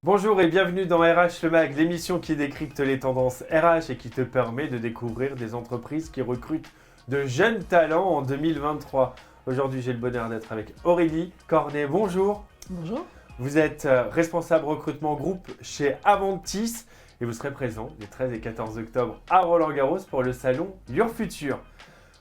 Bonjour et bienvenue dans RH Le Mag, l'émission qui décrypte les tendances RH et qui te permet de découvrir des entreprises qui recrutent de jeunes talents en 2023. Aujourd'hui, j'ai le bonheur d'être avec Aurélie Cornet. Bonjour. Bonjour. Vous êtes responsable recrutement groupe chez Aventis et vous serez présent les 13 et 14 octobre à Roland-Garros pour le salon Your Future.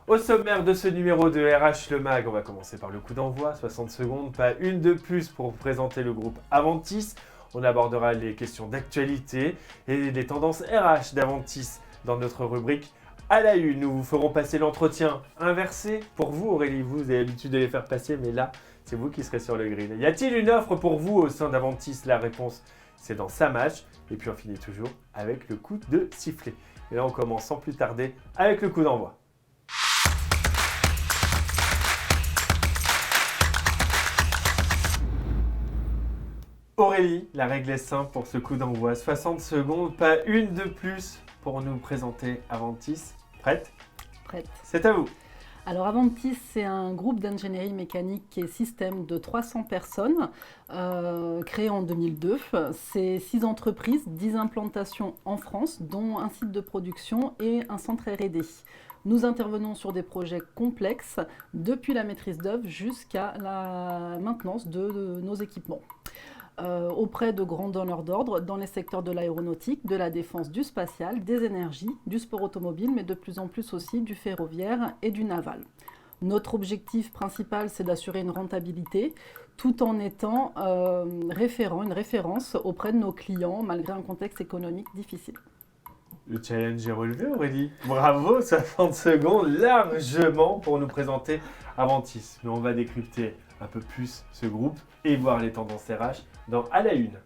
Au sommaire de ce numéro de RH Le Mag, on va commencer par le coup d'envoi, 60 secondes, pas une de plus pour vous présenter le groupe Aventis. On abordera les questions d'actualité et les tendances RH d'Aventis dans notre rubrique à la une. Nous vous ferons passer l'entretien inversé pour vous, Aurélie. Vous avez l'habitude de les faire passer, mais là, c'est vous qui serez sur le grill. Y a-t-il une offre pour vous au sein d'Aventis? La réponse, c'est dans sa match. Et puis on finit toujours avec le coup de sifflet. Et là, on commence sans plus tarder avec le coup d'envoi. Aurélie, la règle est simple pour ce coup d'envoi. 60 secondes, pas une de plus pour nous présenter Aventis. Prête? Prête. C'est à vous. Alors Aventis, c'est un groupe d'ingénierie mécanique et système de 300 personnes, créé en 2002. C'est 6 entreprises, 10 implantations en France, dont un site de production et un centre R&D. Nous intervenons sur des projets complexes, depuis la maîtrise d'œuvre jusqu'à la maintenance de nos équipements. Auprès de grands donneurs d'ordre dans les secteurs de l'aéronautique, de la défense, du spatial, des énergies, du sport automobile, mais de plus en plus aussi du ferroviaire et du naval. Notre objectif principal, c'est d'assurer une rentabilité tout en étant une référence auprès de nos clients, malgré un contexte économique difficile. Le challenge est relevé, Aurélie. Bravo, 60 secondes largement pour nous présenter Aventis. Mais on va décrypter un peu plus ce groupe et voir les tendances RH dans À la une.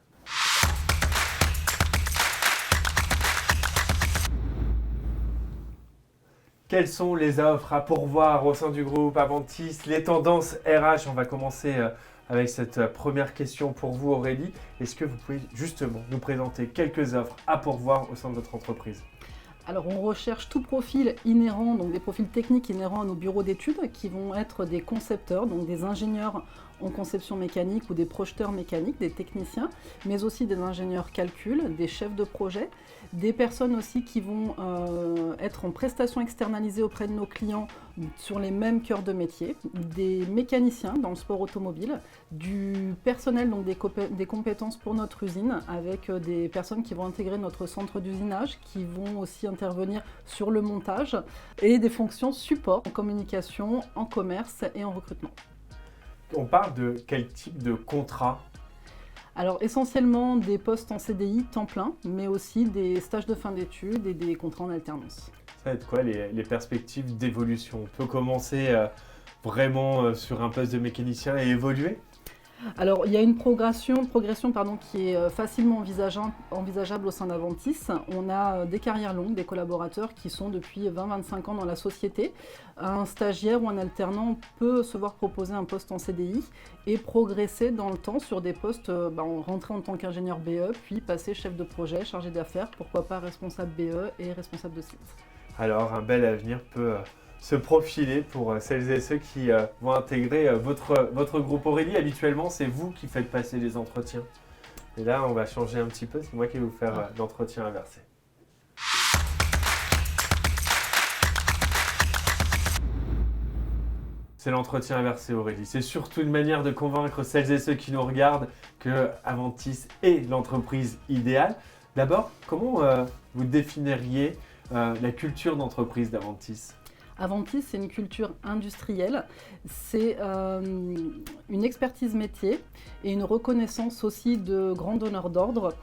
Quelles sont les offres à pourvoir au sein du groupe Aventis? Les tendances RH, on va commencer avec cette première question pour vous, Aurélie. Est-ce que vous pouvez justement nous présenter quelques offres à pourvoir au sein de votre entreprise? Alors on recherche tout profil inhérent, donc des profils techniques inhérents à nos bureaux d'études qui vont être des concepteurs, donc des ingénieurs en conception mécanique ou des projeteurs mécaniques, des techniciens, mais aussi des ingénieurs calcul, des chefs de projet, des personnes aussi qui vont être en prestation externalisée auprès de nos clients sur les mêmes cœurs de métier, des mécaniciens dans le sport automobile, du personnel, donc des compétences pour notre usine, avec des personnes qui vont intégrer notre centre d'usinage, qui vont aussi intervenir sur le montage, et des fonctions support en communication, en commerce et en recrutement. On parle de quel type de contrat? Alors essentiellement des postes en CDI temps plein, mais aussi des stages de fin d'études et des contrats en alternance. Ça va être quoi les perspectives d'évolution? On peut commencer vraiment sur un poste de mécanicien et évoluer? Alors, il y a une progression qui est facilement envisageable au sein d'Aventis. On a des carrières longues, des collaborateurs qui sont depuis 20-25 ans dans la société. Un stagiaire ou un alternant peut se voir proposer un poste en CDI et progresser dans le temps sur des postes, rentrer en tant qu'ingénieur BE, puis passer chef de projet, chargé d'affaires, pourquoi pas responsable BE et responsable de site. Alors, un bel avenir peut se profiler pour celles et ceux qui vont intégrer votre groupe. Aurélie, habituellement, c'est vous qui faites passer les entretiens. Et là, on va changer un petit peu, c'est moi qui vais vous faire l'entretien inversé. C'est l'entretien inversé, Aurélie. C'est surtout une manière de convaincre celles et ceux qui nous regardent que Aventis est l'entreprise idéale. D'abord, comment vous définiriez la culture d'entreprise d'Aventis? Aventis, c'est une culture industrielle, c'est une expertise métier et une reconnaissance aussi de grands donneurs d'ordre.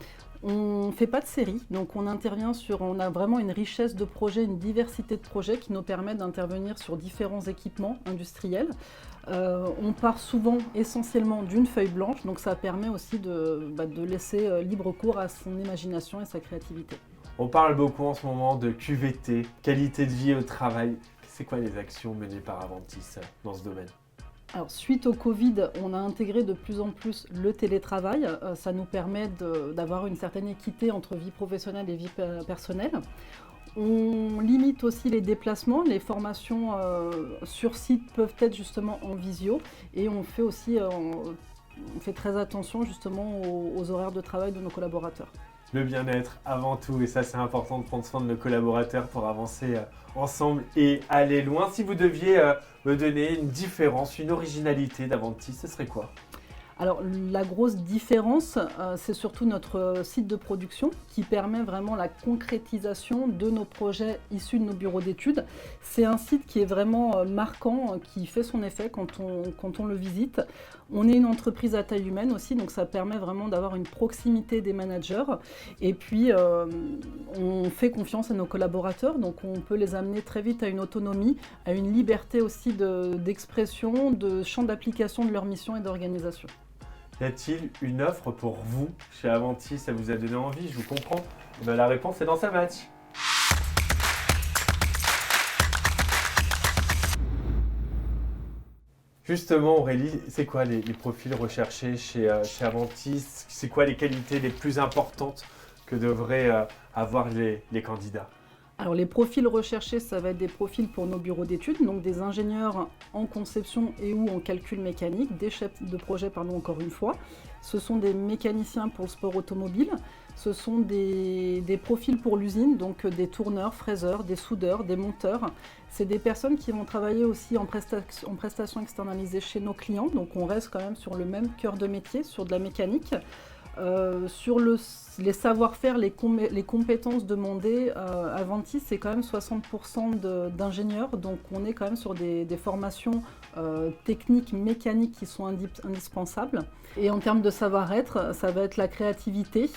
On ne fait pas de série, donc on a vraiment une richesse de projets, une diversité de projets qui nous permettent d'intervenir sur différents équipements industriels. On part souvent essentiellement d'une feuille blanche, donc ça permet aussi de laisser libre cours à son imagination et sa créativité. On parle beaucoup en ce moment de QVT, qualité de vie au travail. C'est quoi les actions menées par Aventis dans ce domaine? Alors, suite au Covid, on a intégré de plus en plus le télétravail. Ça nous permet d'avoir une certaine équité entre vie professionnelle et vie personnelle. On limite aussi les déplacements. Les formations sur site peuvent être justement en visio. Et on fait aussi on fait très attention justement aux horaires de travail de nos collaborateurs. Le bien-être avant tout, et ça c'est important de prendre soin de nos collaborateurs pour avancer ensemble et aller loin. Si vous deviez me donner une différence, une originalité d'Avantis, ce serait quoi? Alors la grosse différence, c'est surtout notre site de production qui permet vraiment la concrétisation de nos projets issus de nos bureaux d'études. C'est un site qui est vraiment marquant, qui fait son effet quand on le visite. On est une entreprise à taille humaine aussi, donc ça permet vraiment d'avoir une proximité des managers. Et puis on fait confiance à nos collaborateurs, donc on peut les amener très vite à une autonomie, à une liberté aussi d'expression, de champ d'application de leur mission et d'organisation. Y a-t-il une offre pour vous chez Avantis? Ça vous a donné envie, je vous comprends. Eh bien, la réponse est dans sa match. Justement, Aurélie, c'est quoi les profils recherchés chez Avantis? C'est quoi les qualités les plus importantes que devraient avoir les candidats? Alors les profils recherchés, ça va être des profils pour nos bureaux d'études, donc des ingénieurs en conception et ou en calcul mécanique, des chefs de projet, encore une fois. Ce sont des mécaniciens pour le sport automobile, ce sont des profils pour l'usine, donc des tourneurs, fraiseurs, des soudeurs, des monteurs. C'est des personnes qui vont travailler aussi en prestation externalisée chez nos clients, donc on reste quand même sur le même cœur de métier, sur de la mécanique. Sur les savoir-faire, les compétences demandées, Avantis, c'est quand même 60% d'ingénieurs, donc on est quand même sur des formations techniques, mécaniques qui sont indispensables. Et en termes de savoir-être, ça va être la créativité,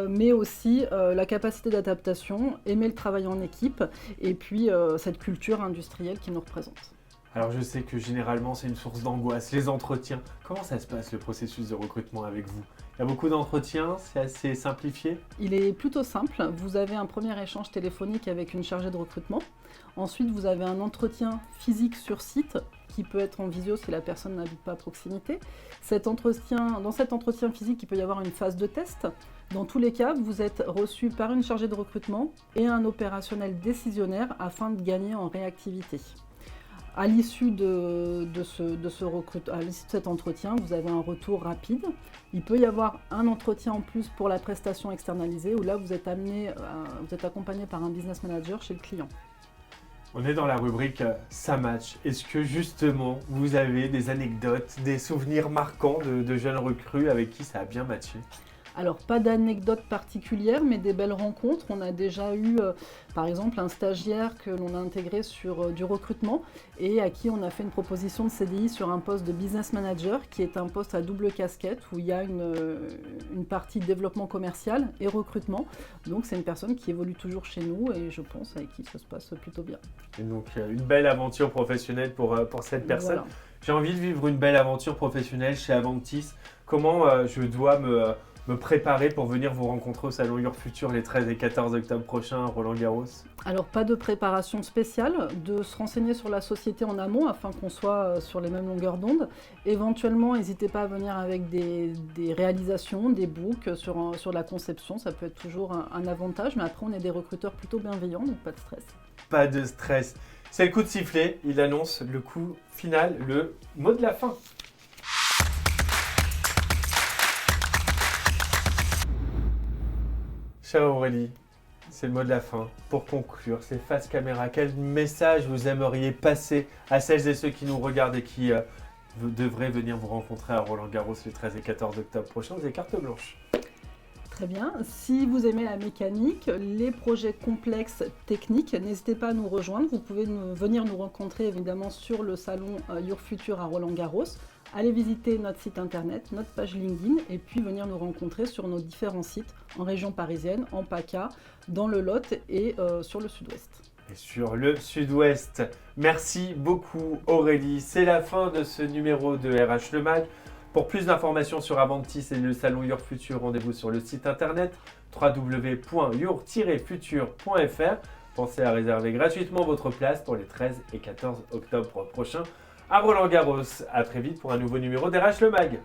mais aussi la capacité d'adaptation, aimer le travail en équipe, et puis cette culture industrielle qui nous représente. Alors je sais que généralement c'est une source d'angoisse, les entretiens. Comment ça se passe le processus de recrutement avec vous? Il y a beaucoup d'entretiens, c'est assez simplifié? Il est plutôt simple. Vous avez un premier échange téléphonique avec une chargée de recrutement. Ensuite, vous avez un entretien physique sur site qui peut être en visio si la personne n'habite pas à proximité. Dans cet entretien physique, il peut y avoir une phase de test. Dans tous les cas, vous êtes reçu par une chargée de recrutement et un opérationnel décisionnaire afin de gagner en réactivité. À l'issue de cet entretien, vous avez un retour rapide. Il peut y avoir un entretien en plus pour la prestation externalisée où là, vous êtes accompagné par un business manager chez le client. On est dans la rubrique Ça match. Est-ce que justement, vous avez des anecdotes, des souvenirs marquants de jeunes recrues avec qui ça a bien matché? Alors, pas d'anecdote particulière, mais des belles rencontres. On a déjà eu, par exemple, un stagiaire que l'on a intégré sur du recrutement et à qui on a fait une proposition de CDI sur un poste de business manager, qui est un poste à double casquette où il y a une partie développement commercial et recrutement. Donc, c'est une personne qui évolue toujours chez nous et je pense avec qui ça se passe plutôt bien. Et donc, une belle aventure professionnelle pour cette personne. Voilà. J'ai envie de vivre une belle aventure professionnelle chez Avantis. Comment je dois me préparer pour venir vous rencontrer au Salon Your Future les 13 et 14 octobre prochains à Roland-Garros? Alors, pas de préparation spéciale, de se renseigner sur la société en amont afin qu'on soit sur les mêmes longueurs d'onde. Éventuellement, n'hésitez pas à venir avec des réalisations, des books sur la conception, ça peut être toujours un avantage, mais après on est des recruteurs plutôt bienveillants, donc pas de stress. Pas de stress. C'est le coup de sifflet, il annonce le coup final, le mot de la fin. Chère Aurélie, c'est le mot de la fin. Pour conclure, c'est face caméra. Quel message vous aimeriez passer à celles et ceux qui nous regardent et qui devraient venir vous rencontrer à Roland-Garros les 13 et 14 octobre prochains? Vous avez carte blanche. Très bien. Si vous aimez la mécanique, les projets complexes techniques, n'hésitez pas à nous rejoindre. Vous pouvez venir nous rencontrer évidemment sur le salon Your Future à Roland-Garros. Allez visiter notre site internet, notre page LinkedIn et puis venir nous rencontrer sur nos différents sites en région parisienne, en PACA, dans le Lot et sur le Sud-Ouest. Et sur le Sud-Ouest. Merci beaucoup Aurélie. C'est la fin de ce numéro de RH Le Mag. Pour plus d'informations sur Avantis et le salon Your Future, rendez-vous sur le site internet www.your-future.fr. Pensez à réserver gratuitement votre place pour les 13 et 14 octobre prochains à Roland-Garros. A très vite pour un nouveau numéro d'RH Le Mag.